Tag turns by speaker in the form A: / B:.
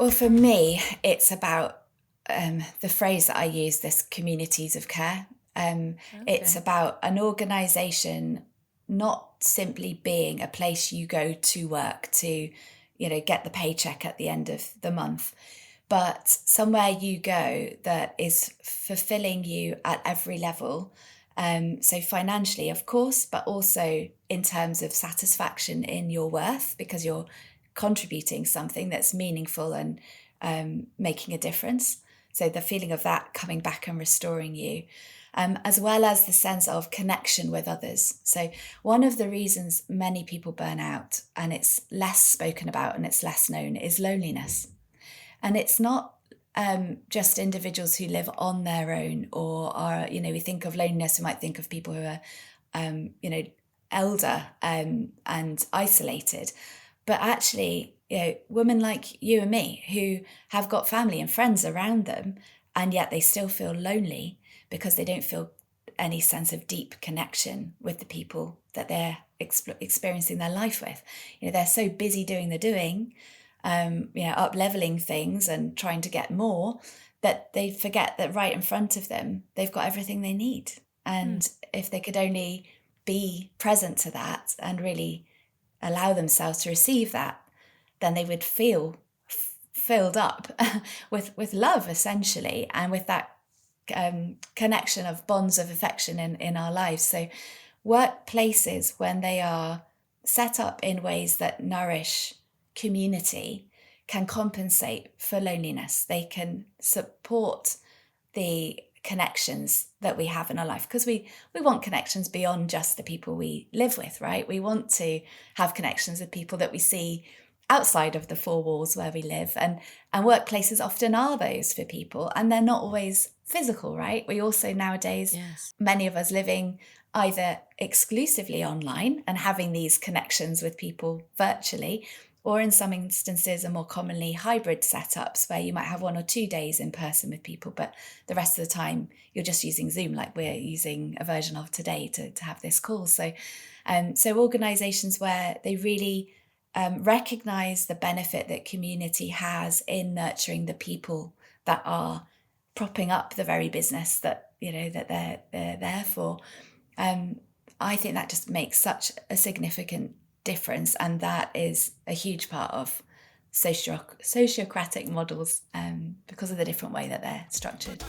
A: Well, for me, it's about the phrase that I use, this communities of care. It's
B: Okay.
A: about an organization not simply being a place you go to work to, get the paycheck at the end of the month, but somewhere you go that is fulfilling you at every level. So financially, of course, but also in terms of satisfaction in your worth, because you're contributing something that's meaningful and making a difference. So the feeling of that coming back and restoring you, as well as the sense of connection with others. So one of the reasons many people burn out, and it's less spoken about and it's less known, is loneliness. And it's not just individuals who live on their own or are, we think of loneliness, we might think of people who are, elder and isolated. But actually, women like you and me who have got family and friends around them, and yet they still feel lonely because they don't feel any sense of deep connection with the people that they're experiencing their life with. They're so busy doing the doing, up leveling things and trying to get more, that they forget that right in front of them, they've got everything they need.
B: Hmm.
A: And if they could only be present to that and really allow themselves to receive that, then they would feel filled up with love, essentially, and with that connection of bonds of affection in our lives. So workplaces, when they are set up in ways that nourish community, can compensate for loneliness. They can support the connections that we have in our life, because we want connections beyond just the people we live with, right? We want to have connections with people that we see outside of the four walls where we live, and workplaces often are those for people, and they're not always physical, right? We also nowadays,
B: Yes.
A: many of us living either exclusively online and having these connections with people virtually, or in some instances are more commonly hybrid setups where you might have 1 or 2 days in person with people, but the rest of the time you're just using Zoom, like we're using a version of today to have this call. So organizations where they really recognize the benefit that community has in nurturing the people that are propping up the very business that that they're there for. um, I think that just makes such a significant difference, and that is a huge part of sociocratic models, because of the different way that they're structured.